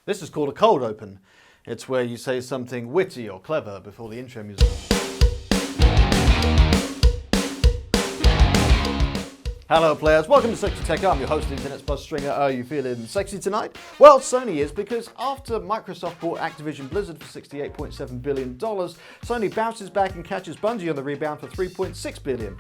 This is called a cold open. It's where you say something witty or clever before the intro music. Hello players, welcome to Sexy Tech. I'm your host, Internet's Buzz Stringer. Are you feeling sexy tonight? Well, Sony is, because after Microsoft bought Activision Blizzard for $68.7 billion, Sony bounces back and catches Bungie on the rebound for $3.6 billion.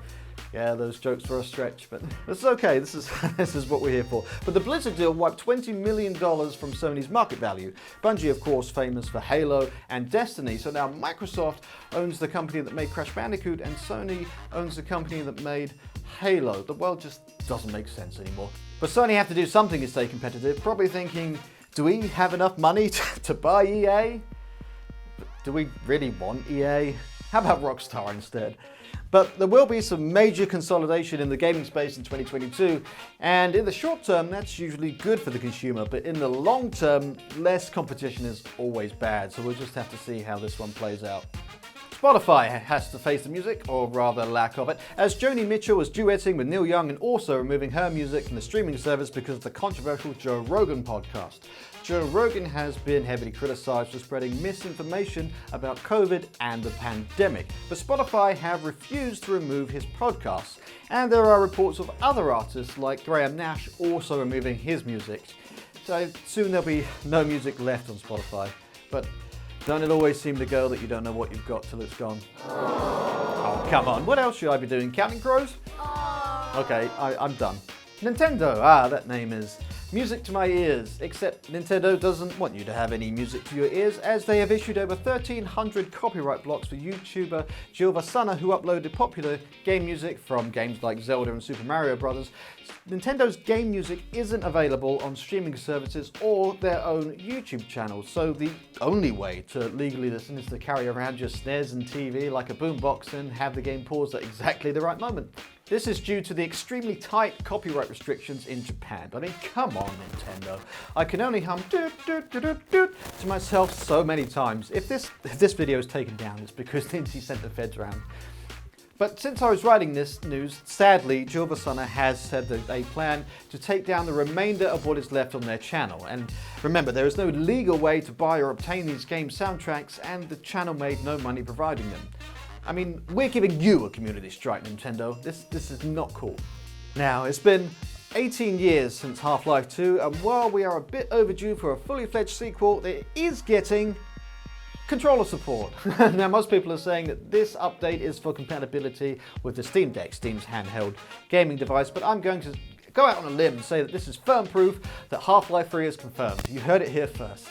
Yeah, those jokes were a stretch, but this is okay. This is what we're here for. But the Blizzard deal wiped $20 million from Sony's market value. Bungie, of course, famous for Halo and Destiny. So now Microsoft owns the company that made Crash Bandicoot, and Sony owns the company that made Halo. The world just doesn't make sense anymore. But Sony have to do something to stay competitive. Probably thinking, do we have enough money to buy EA? Do we really want EA? How about Rockstar instead? But there will be some major consolidation in the gaming space in 2022, and in the short term that's usually good for the consumer, but in the long term less competition is always bad, so we'll just have to see how this one plays out. Spotify has to face the music, or rather lack of it, as Joni Mitchell is duetting with Neil Young and also removing her music from the streaming service because of the controversial Joe Rogan podcast. Joe Rogan has been heavily criticized for spreading misinformation about COVID and the pandemic, but Spotify have refused to remove his podcasts. And there are reports of other artists like Graham Nash also removing his music. So soon there'll be no music left on Spotify. But don't it always seem to go that you don't know what you've got till it's gone? Oh, come on. What else should I be doing? Counting crows? Okay, I'm done. Nintendo. That name is music to my ears. Except Nintendo doesn't want you to have any music to your ears, as they have issued over 1,300 copyright blocks for YouTuber Gilva Sunner, who uploaded popular game music from games like Zelda and Super Mario Bros. Nintendo's game music isn't available on streaming services or their own YouTube channels, so the only way to legally listen is to carry around your SNES and TV like a boombox and have the game pause at exactly the right moment. This is due to the extremely tight copyright restrictions in Japan. I mean, come on, Nintendo. I can only hum doot doot doot doot doot to myself so many times. If this video is taken down, it's because Ninty sent the feds around. But since I was writing this news, sadly, Gilva Sunner has said that they plan to take down the remainder of what is left on their channel. And remember, there is no legal way to buy or obtain these game soundtracks, and the channel made no money providing them. I mean, we're giving you a community strike, Nintendo. This is not cool. Now, it's been 18 years since Half-Life 2, and while we are a bit overdue for a fully fledged sequel, it is getting controller support. Now, most people are saying that this update is for compatibility with the Steam Deck, Steam's handheld gaming device, but I'm going to go out on a limb and say that this is firm proof that Half-Life 3 is confirmed. You heard it here first.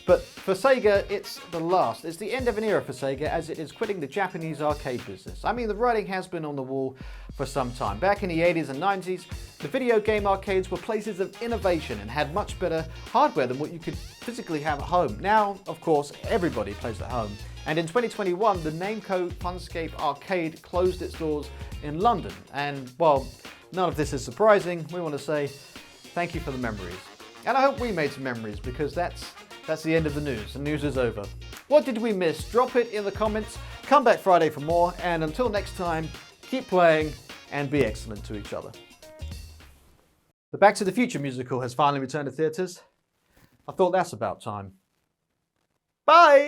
But for Sega, it's the last. It's the end of an era for Sega, as it is quitting the Japanese arcade business. I mean, the writing has been on the wall for some time. Back in the 80s and 90s, the video game arcades were places of innovation and had much better hardware than what you could physically have at home. Now, of course, everybody plays at home. And in 2021, the Namco Funscape Arcade closed its doors in London. And while none of this is surprising, we want to say thank you for the memories. And I hope we made some memories, because that's the end of the news. The news is over. What did we miss? Drop it in the comments. Come back Friday for more. And until next time, keep playing and be excellent to each other. The Back to the Future musical has finally returned to theatres. I thought that's about time. Bye!